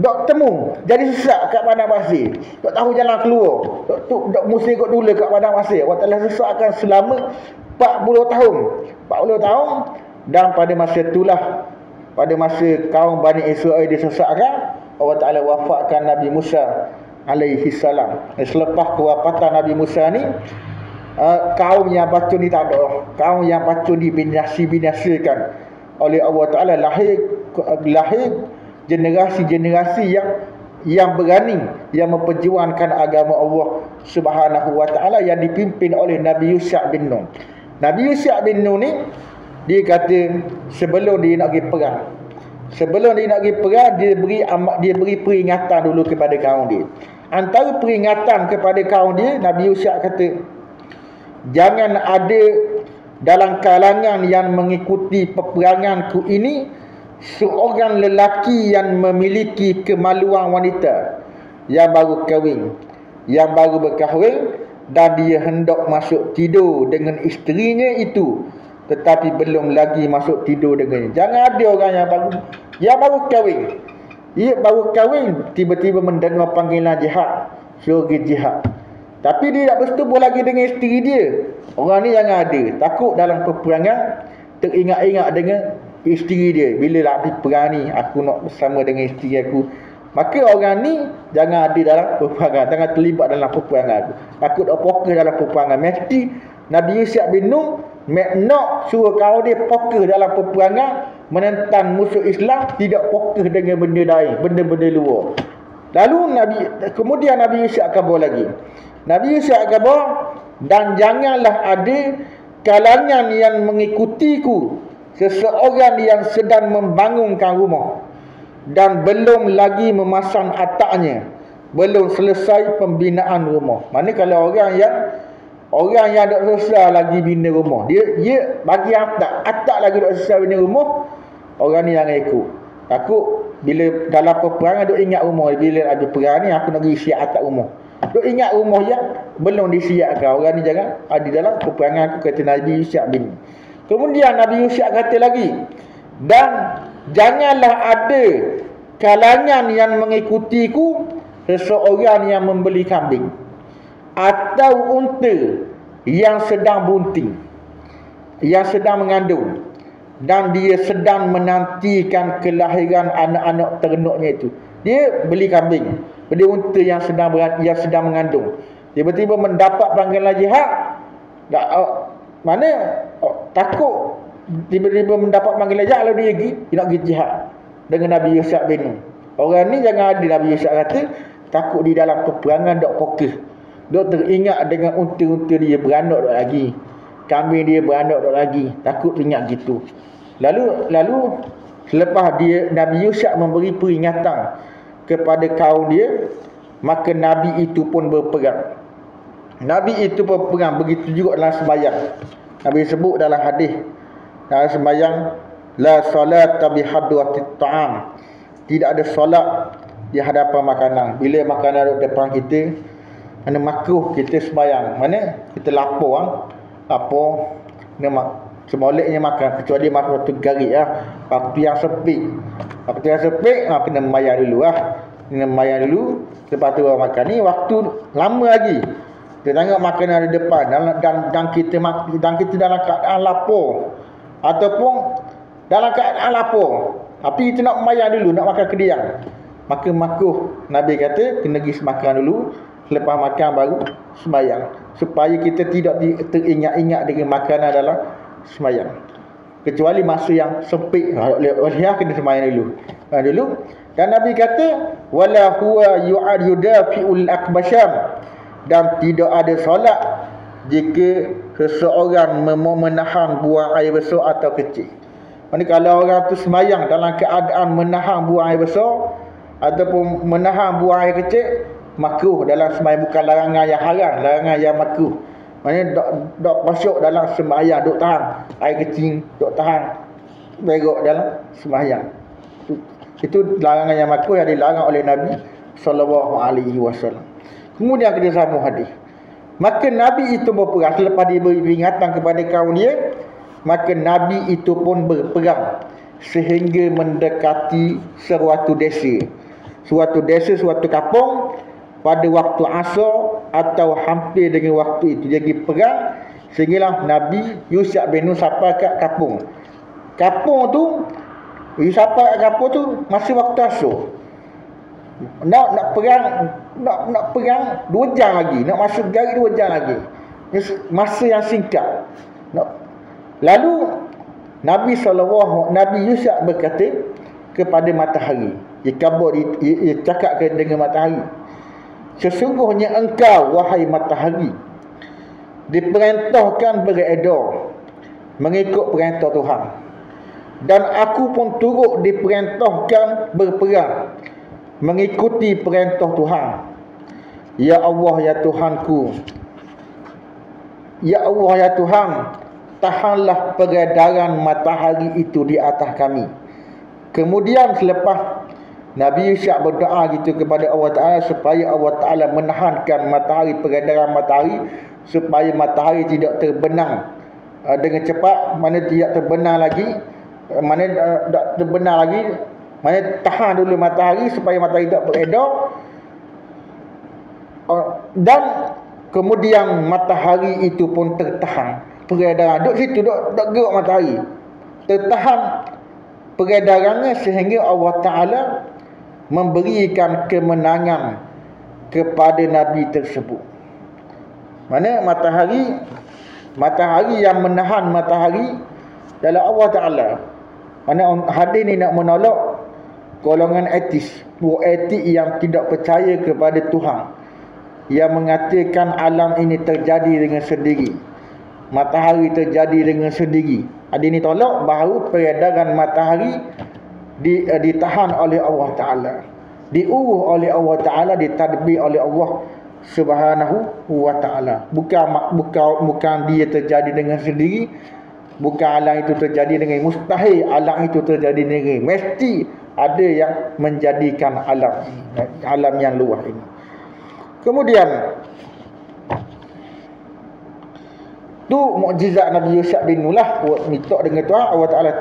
nak temu, jadi sesat kat padang pasir, tak tahu jalan keluar, tak mesti ikut dulu kat padang pasir. Allah Ta'ala sesatkan selama 40 tahun. Dan pada masa itulah, pada masa kaum Bani Israel disesatkan, Allah Ta'ala wafatkan Nabi Musa alaihi salam. Selepas kewafatan Nabi Musa ni, kaum yang bacun ni tak ada. Kaum yang bacun dibinasakan oleh Allah Ta'ala, lahir generasi-generasi yang berani, yang memperjuangkan agama Allah Subhanahu wa Ta'ala, yang dipimpin oleh Nabi Yusha bin Nun. Nabi Yusha bin Nun ni, dia kata sebelum dia nak pergi perang, dia beri peringatan dulu kepada kaum dia. Antara peringatan kepada kaum dia, Nabi Yusha kata, jangan ada dalam kalangan yang mengikuti peperanganku ini seorang lelaki yang memiliki kemaluan wanita yang baru berkahwin, dan dia hendak masuk tidur dengan isterinya itu tetapi belum lagi masuk tidur dengannya. Jangan ada orang yang baru kahwin. Ia baru kahwin, tiba-tiba mendengar panggilan jihad, suruh pergi jihad, tapi dia tak bersetubuh lagi dengan isteri dia. Orang ni jangan ada, takut dalam peperangan teringat-ingat dengan isteri dia. Bila nak pergi perang ni, aku nak bersama dengan isteri aku. Maka orang ni jangan ada dalam peperangan, jangan terlibat dalam peperangan aku. Takut nak fokus dalam peperangan. Mesti Nabi Yusha bin Nun nak suruh kaum dia fokus dalam peperangan menentang musuh Islam, tidak fokus dengan benda lain, benda-benda luar. Lalu kemudian Nabi Yusha khabar lagi. Nabi Yusha khabar, dan janganlah ada kalangan yang mengikutiku seseorang yang sedang membangunkan rumah dan belum lagi memasang atapnya, belum selesai pembinaan rumah. Mana kalau orang yang tak selesai lagi bina rumah, dia bagi atap lagi tak selesai bina rumah, orang ni jangan ikut. Takut bila dalam peperangan duk ingat rumah, bila ada perang ni aku nak pergi siap atap rumah, duk ingat rumah yang belum disiapkan. Orang ni jangan ada dalam peperangan. Aku kata Nabi Yusuf bin. Kemudian Nabi Yusuf kata lagi, dan janganlah ada kalangan yang mengikutiku seseorang yang membeli kambing atau unta yang sedang bunting, yang sedang mengandung, dan dia sedang menantikan kelahiran anak-anak ternaknya itu. Dia beli kambing, beli unta yang sedang mengandung. Tiba-tiba mendapat panggilan jihad. Takut tiba-tiba mendapat panggilan jihad, lalu dia nak pergi jihad dengan Nabi Yusuf bin Nun. Orang ni jangan ada. Nabi Yusuf kata takut di dalam peperangan dok fokus, dok teringat dengan unta-unta dia beranak dok lagi, kambing dia beranak dok lagi, takut teringat gitu. Lalu selepas Nabi Yusuf memberi peringatan kepada kaum dia, maka Nabi itu pun berperang. Nabi itu berperang. Begitu juga dalam sembahyang. Nabi sebut dalam hadis dalam sembahyang, la salata bihadwatit ta'am, tidak ada solat di hadapan makanan. Bila makanan ada depan kita, mana makruh kita sembahyang, mana kita lapar semoleknya makan, kecuali waktu garik waktu yang sempit kena membayar dulu lepas tu makan. Ni waktu lama lagi kita tengok makanan ada depan, dan kita dalam keadaan lapar ataupun dalam keadaan lapar, tapi kita nak membayar dulu, nak makan kediang, maka makruh. Nabi kata kena pergi makan dulu, selepas makan baru sembahyang, supaya kita tidak teringat-ingat dengan makanan dalam sembahyang, kecuali masa yang sempit. Oleh kena sembahyang dulu. Dan Nabi kata wala huwa yudafiul akbasham, dan tidak ada solat jika seseorang menahan buang air besar atau kecil. Maksudnya kalau orang tu sembahyang dalam keadaan menahan buang air besar ataupun menahan buang air kecil, makruh dalam sembahyang. Bukan larangan yang haram, larangan yang makruh. Maksudnya dok masuk dalam sembahyang, dok tahan air kecil, dok tahan berak dalam sembahyang. Itu larangan yang makruh yang dilarang oleh Nabi sallallahu alaihi wasallam. Kemudian kita sambung hadis. Maka Nabi itu berperang. Selepas dia beri peringatan kepada kaum dia, maka Nabi itu pun berperang sehingga mendekati suatu desa, suatu kampung pada waktu asar atau hampir dengan waktu itu. Dia pergi perang sehinggalah Nabi Yusuf bin Nun sampai kat kampung. Sampai kat kampung tu masih waktu asar. Nak perang 2 jam lagi, nak masuk garis 2 jam lagi. Masa yang singkat. Lalu Nabi Yusuf berkata kepada matahari, dia cakap dengan matahari, sesungguhnya engkau wahai matahari diperintahkan beredar mengikut perintah Tuhan, dan aku pun turut diperintahkan berperang mengikuti perintah Tuhan. Ya Allah ya Tuhanku, ya Allah ya Tuhan, tahanlah peredaran matahari itu di atas kami. Kemudian selepas Nabi Yusuf berdoa gitu kepada Allah Ta'ala supaya Allah Ta'ala menahankan matahari, peredaran matahari, supaya matahari tidak terbenam dengan cepat. Mana tidak terbenam lagi, mana tahan dulu matahari supaya matahari tak beredar. Dan kemudian matahari itu pun tertahan peredaran. Duduk situ, duduk gerak matahari, tertahan peredarannya sehingga Allah Ta'ala memberikan kemenangan kepada Nabi tersebut. Mana matahari yang menahan matahari dalam Allah Ta'ala. Mana hadis ni nak menolak golongan etis yang tidak percaya kepada Tuhan, yang mengatakan alam ini terjadi dengan sendiri, matahari terjadi dengan sendiri. Hadis ni tolak bahawa peredaran matahari ditahan oleh Allah Ta'ala. diuruh oleh Allah Ta'ala, ditadbir oleh Allah Subhanahu wa Ta'ala. Bukan dia terjadi dengan sendiri, bukan alam itu terjadi dengan mustahil, alam itu terjadi dengan mesti ada yang menjadikan alam yang luas ini. Kemudian tu mukjizat Nabi Yusha bin Nun lah, minta dengan Tuhan, Allah Ta'ala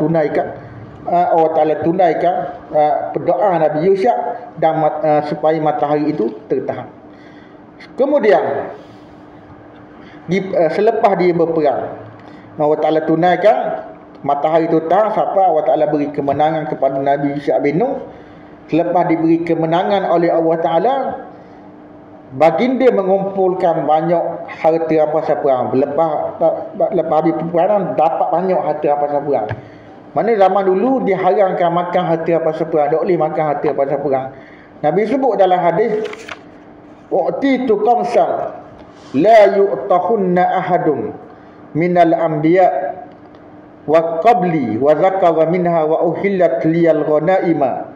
tunaikan doa Nabi Yusha dan supaya matahari itu tertahan. Kemudian selepas dia berperang, Allah Ta'ala tunaikan matahari itu tahan sampai Allah Ta'ala beri kemenangan kepada Nabi Yusha bin Nun. Selepas diberi kemenangan oleh Allah Ta'ala, baginda mengumpulkan banyak harta rampasan perang. Lepas habis peperangan dapat banyak harta rampasan perang. Mana zaman dulu diharamkan makan harta rampasan perang, tak boleh makan harta rampasan perang. Nabi sebut dalam hadis, "U'titu qamsan la yu'tahunna ahadun minal anbiya wa qabli wa zakara minha wa uhillat liyal ghanaima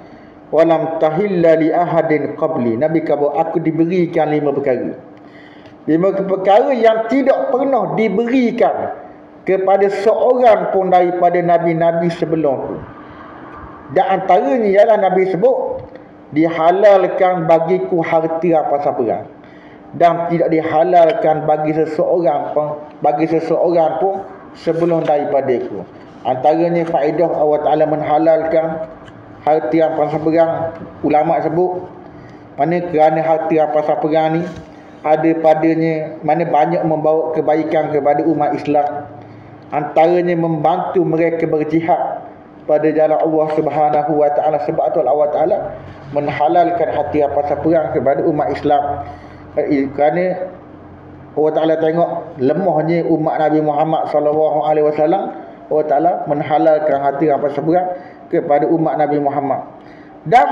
walam tahilla li ahadin qabli." Nabi kata, aku diberikan 5 perkara. 5 perkara yang tidak pernah diberikan kepada seorang pun daripada nabi-nabi sebelum tu. Dan antaranya ialah Nabi sebut, dihalalkan bagiku harta rampasan perang, dan tidak dihalalkan bagi seseorang pun sebelum daripadaku. Antaranya faedah Allah Ta'ala menhalalkan harta rampasan perang. Ulama sebut, mana kerana harta rampasan perang ni ada padanya, mana banyak membawa kebaikan kepada umat Islam. Antaranya membantu mereka berjihad pada jalan Allah Subhanahu wa Ta'ala. Sebab tu Allah Ta'ala menhalalkan harta rampasan perang kepada umat Islam. Kerana Allah Ta'ala tengok lemahnya umat Nabi Muhammad SAW, Allah Ta'ala menhalalkan harta rampasan perang kepada umat Nabi Muhammad. Dan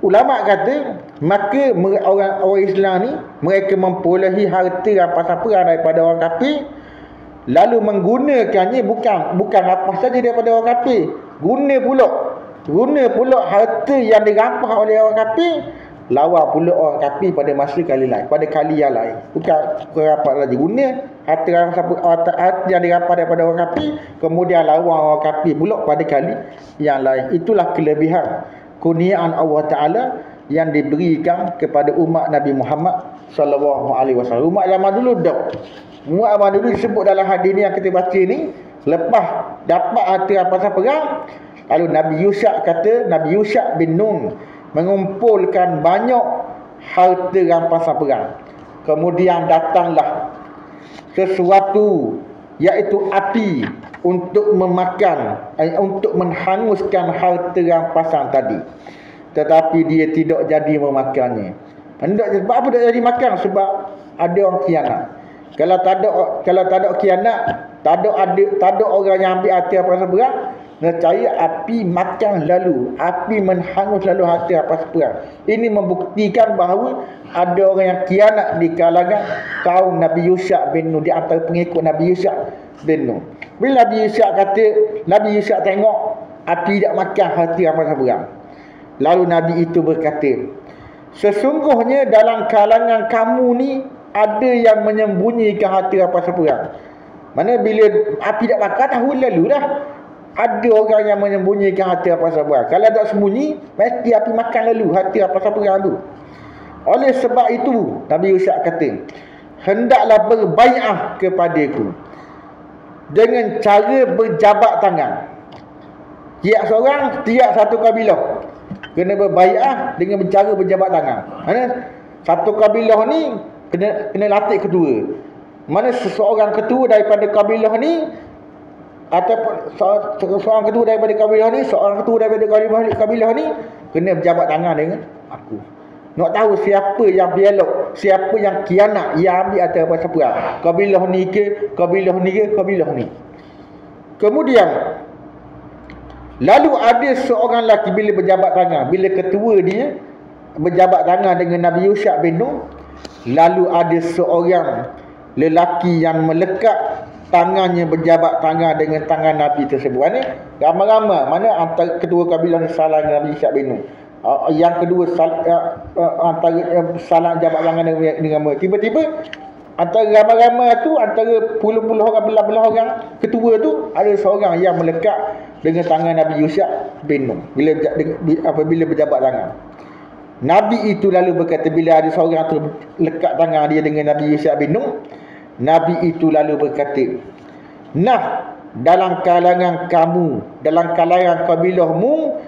ulama kata, maka orang Islam ni, mereka memperolehi harta rampasan perang daripada orang kafir, lalu menggunakannya bukan rampas saja daripada orang kafir, guna pula harta yang dirampas oleh orang kafir, lawan pula orang kafir pada masa kali lain, pada kali yang lain. Bukan rampas lagi, guna harta yang dirampas daripada orang kafir, kemudian lawan orang kafir pula pada kali yang lain. Itulah kelebihan kurniaan Allah Ta'ala yang diberikan kepada umat Nabi Muhammad SAW. Umat zaman dulu Umat zaman dulu disebut dalam hadis ni yang kita baca ni, lepas dapat harta rampasan perang, lalu Nabi Yusha bin Nun mengumpulkan banyak harta rampasan perang. Kemudian datanglah sesuatu, iaitu api, untuk untuk menghanguskan harta rampasan tadi. Tetapi dia tidak jadi memakannya. Sebab apa tak jadi makan? Sebab ada orang khianat. Kalau tak ada khianat, tak ada orang yang ambil harta rampasan perang, nescaya api makan lalu, api menghangus lalu harta rampasan perang. Ini membuktikan bahawa ada orang yang khianat di kalangan kaum Nabi Yusha bin Nun, di antara pengikut Nabi Yusha bin Nun. Bila Nabi Yusha tengok api tak makan harta rampasan perang, lalu Nabi itu berkata, sesungguhnya dalam kalangan kamu ni ada yang menyembunyikan harta rampasan perang. Mana bila api tak makan, tahu lalu dah ada orang yang menyembunyikan harta rampasan perang. Kalau tak sembunyi, mesti api makan lalu harta rampasan perang tu. Oleh sebab itu, Nabi Yusha kata, hendaklah berbai'ah kepadaku dengan cara berjabat tangan. Tiap satu kabilah kena berbai'ah dengan cara berjabat tangan. Mana satu kabilah ni kena latih ketua. Mana seseorang ketua daripada kabilah ni, ataupun seorang ketua daripada kabilah ni, seorang ketua daripada kabilah ni kena berjabat tangan dengan aku. Nak tahu siapa yang belok, siapa yang khianat, yang ambil atas apa siapa. Kabilah ni ke, kabilah ni ke, kabilah ni. Kemudian lalu ada seorang lelaki bila berjabat tangan, bila ketua dia berjabat tangan dengan Nabi Yusha bin Nun, lalu ada seorang lelaki yang melekat tangannya berjabat tangan dengan tangan Nabi tersebut. Ini ramai-ramai mana antara ketua kabilah ni salah dengan Nabi Yusha bin Nun. Yang kedua antara salah jabat tangan dengan mereka. Tiba-tiba antara ramai-ramai tu, antara puluh-puluh orang, belah-belah orang ketua tu, ada seorang yang melekat dengan tangan Nabi Yusha' bin Nun apabila berjabat tangan. Nabi itu lalu berkata, bila ada seorang tu lekat tangan dia dengan Nabi Yusha' bin Nun, Nabi itu lalu berkata, nah, dalam kalangan kamu, dalam kalangan kabilahmu,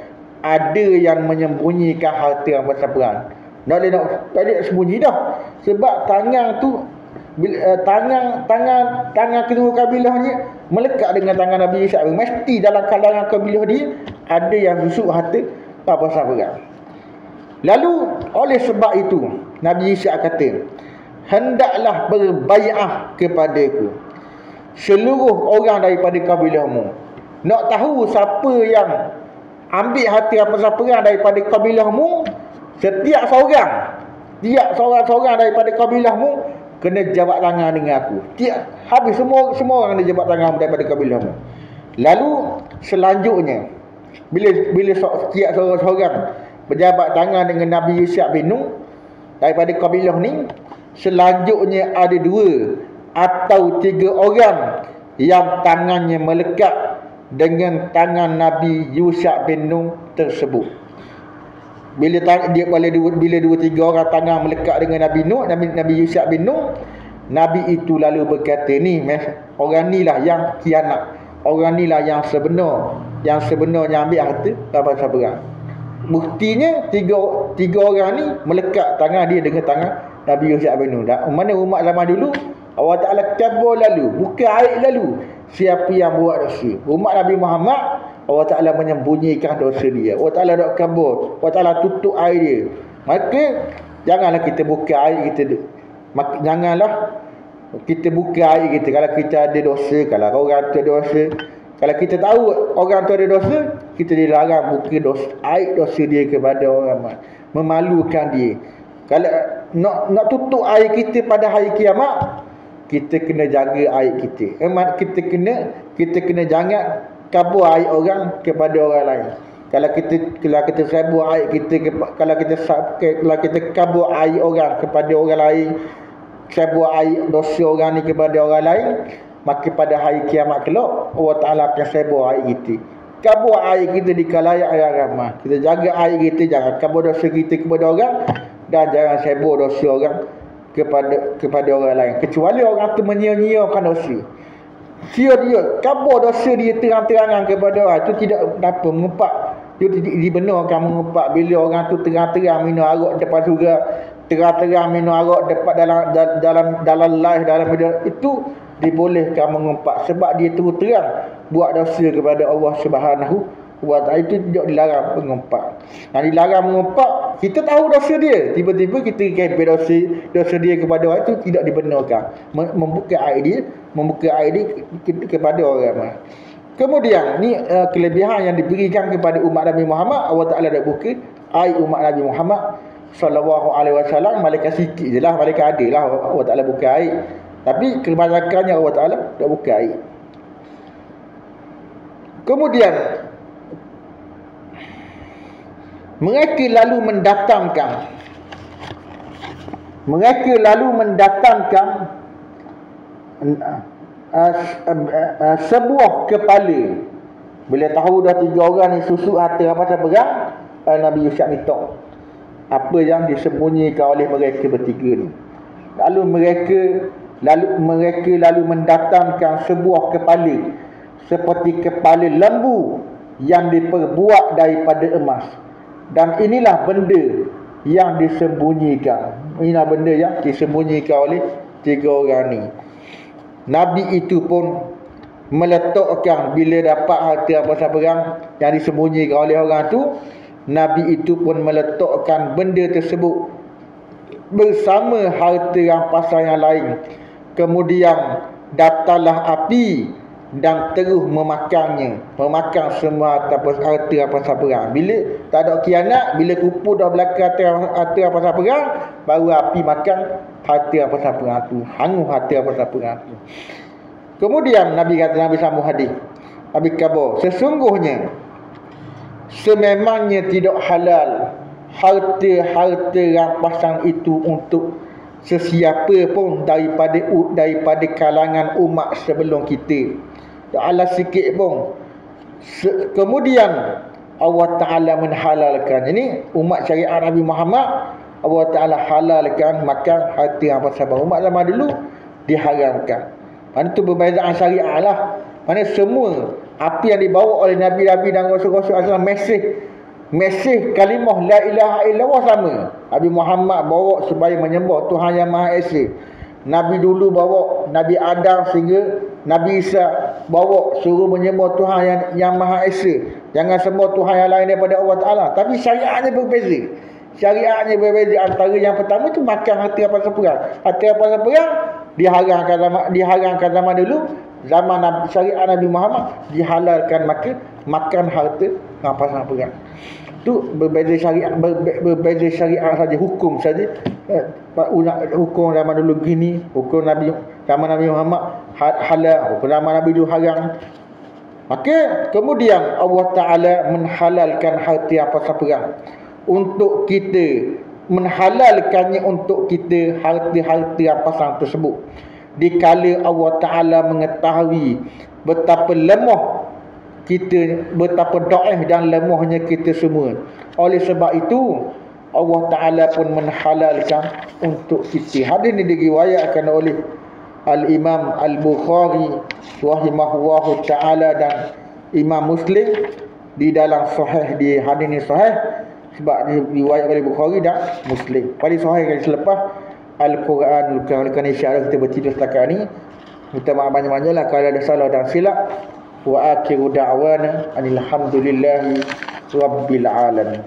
ada yang menyembunyikan harta yang bersabaran. Tak boleh sembunyi dah. Sebab tangan tu, tangan kedua kabilah ni melekat dengan tangan Nabi Isa. Mesti dalam kalangan kabilah dia ada yang busuk harta bersabaran. Lalu oleh sebab itu Nabi Isa kata, hendaklah berbai'ah kepadaku seluruh orang daripada kabilahmu. Nak tahu siapa yang ambil hati apa-apa daripada kabilahmu, setiap seorang daripada kabilahmu kena jabat tangan dengan aku. Habis semua orang kena jabat tangan daripada kabilahmu. Lalu selanjutnya, bila setiap seorang berjabat tangan dengan Nabi Yusha' bin Nun daripada kabilah ni, selanjutnya ada 2 atau 3 orang yang tangannya melekat dengan tangan Nabi Yusha' bin Nun tersebut. Bila 2-3 orang tangan melekat dengan Nabi Yusha' bin Nun, Nabi itu lalu berkata, ni orang ni lah yang khianat, orang ni lah yang sebenarnya ambil harta sabar-sabaran. Buktinya 3 orang ni melekat tangan dia dengan tangan Nabi Yusha' bin Nun. Mana umat zaman dulu, Allah Ta'ala kabur lalu, buka aib lalu siapa yang buat dosa. Umat Nabi Muhammad, Allah Ta'ala menyembunyikan dosa dia. Allah Ta'ala tak kabur, Allah Ta'ala tutup aib dia. Maka janganlah kita buka aib kita. Janganlah kita buka aib kita. Kalau kita ada dosa, kalau orang tu ada dosa, kalau kita tahu orang tu ada dosa, kita dilarang buka aib dosa dia kepada orang, memalukan dia. Kalau nak tutup aib kita pada hari kiamat, kita kena jaga aib kita. Kita kena jangan kabur aib orang kepada orang lain. Kalau kita sabur aib kita, kalau kita kabur aib orang kepada orang lain, sabur aib dosa orang ni kepada orang lain, maka pada hari kiamat kelak Allah Ta'ala akan sabur aib kita. Kabur aib kita di khalayak yang ramai. Kita jaga aib kita, jangan kabur dosa kita kepada orang, dan jangan sabur dosa orang kepada orang lain, kecuali orang tu menyia-nyiakan dosa. Dia kabur dosa dia terang-terangan kepada orang tu, tidak apa mengumpat. Dia dibenarkan mengumpat. Bila orang tu terang-terang minum arak depan surga, terang-terang minum arak dalam live, dalam media, itu dibolehkan mengumpat sebab dia terang buat dosa kepada Allah Subhanahu wa Ta'ala. Itu tidak dilarang mengumpat. Yang dilarang mengumpat, kita tahu dosa dia, tiba-tiba kita kepel dosa dia kepada orang, itu tidak dibenarkan. Membuka aib dia kepada orang ramai. Kemudian ni kelebihan yang diberikan kepada umat Nabi Muhammad. Allah Ta'ala dah buka aib umat Nabi Muhammad sallallahu alaihi wasallam. Malaikat sikit je lah, malaikat ada lah Allah Ta'ala buka aib, tapi kebanyakannya Allah Ta'ala dah buka aib. Kemudian mereka lalu mendatangkan sebuah kepala. Bila tahu dah 3 orang ni susuk harta apa berat, Nabi Yusha' minta apa yang disembunyikan oleh mereka bertiga ni. Lalu mereka mendatangkan sebuah kepala seperti kepala lembu yang diperbuat daripada emas. Dan inilah benda yang disembunyikan. Inilah benda yang disembunyikan oleh 3 orang ni. Nabi itu pun meletakkan, bila dapat harta apa-apa yang disembunyikan oleh orang tu, Nabi itu pun meletakkan benda tersebut bersama harta yang pasal yang lain. Kemudian datanglah api dan terus memakan semua harta apa-apa. Bila tak ada khianat, bila kupu dah belakang harta apa-apa, baru api makan harta apa-apa tu, hangus harta apa-apa tu. Kemudian Nabi sambung hadis, Nabi khabar, sesungguhnya sememangnya tidak halal harta rampasan itu untuk sesiapa pun daripada kalangan umat sebelum kita. Allah sikit pun. Kemudian Allah Ta'ala menghalalkan. Ini umat syariat Nabi Muhammad, Allah Ta'ala halalkan makan harta rampasan. Umat zaman dulu diharamkan. Mana tu perbezaan syariat lah. Mana semua apa yang dibawa oleh Nabi-Nabi dan Rasul-Rasul asal mesej kalimah la ilaha illallah sama. Nabi Muhammad bawa supaya menyembah Tuhan yang Maha Esa. Nabi dulu bawa, Nabi Adam sehingga Nabi Isa bawa suruh menyembah Tuhan yang Maha Esa. Jangan sembah Tuhan yang lain daripada Allah Ta'ala. Tapi syariatnya berbeza. Syariatnya berbeza. Antara yang pertama tu makan harta rampasan perang. Harta rampasan perang diharamkan zaman dulu. Zaman syariat Nabi Muhammad dihalalkan makan harta rampasan perang. Tu berbeza syariat saja, hukum saja. Hukum zaman dulu gini, hukum zaman Nabi Muhammad halal, hukum zaman Nabi dulu haram. Maka kemudian Allah Ta'ala menghalalkan harta rampasan perang untuk kita, menghalalkannya untuk kita harta-harta rampasan tersebut. Dikala Allah Ta'ala mengetahui betapa lemah kita, betapa dhaif dan lemahnya kita semua. Oleh sebab itu Allah Ta'ala pun menghalalkan untuk kita. Hadis ini diriwayatkan oleh Al-Imam Al-Bukhari rahimahullahu ta'ala dan Imam Muslim di dalam sahih. Di hadis ini sahih sebab diriwayatkan oleh Bukhari dan Muslim. Pada sahih kali selepas Al-Quran. Kerana insya-Allah kita bertidur setakat ni. Minta maaf banyak-banyaklah kalau ada salah dan silap. Wa akhiru da'wana alhamdulillahi rabbil alamin.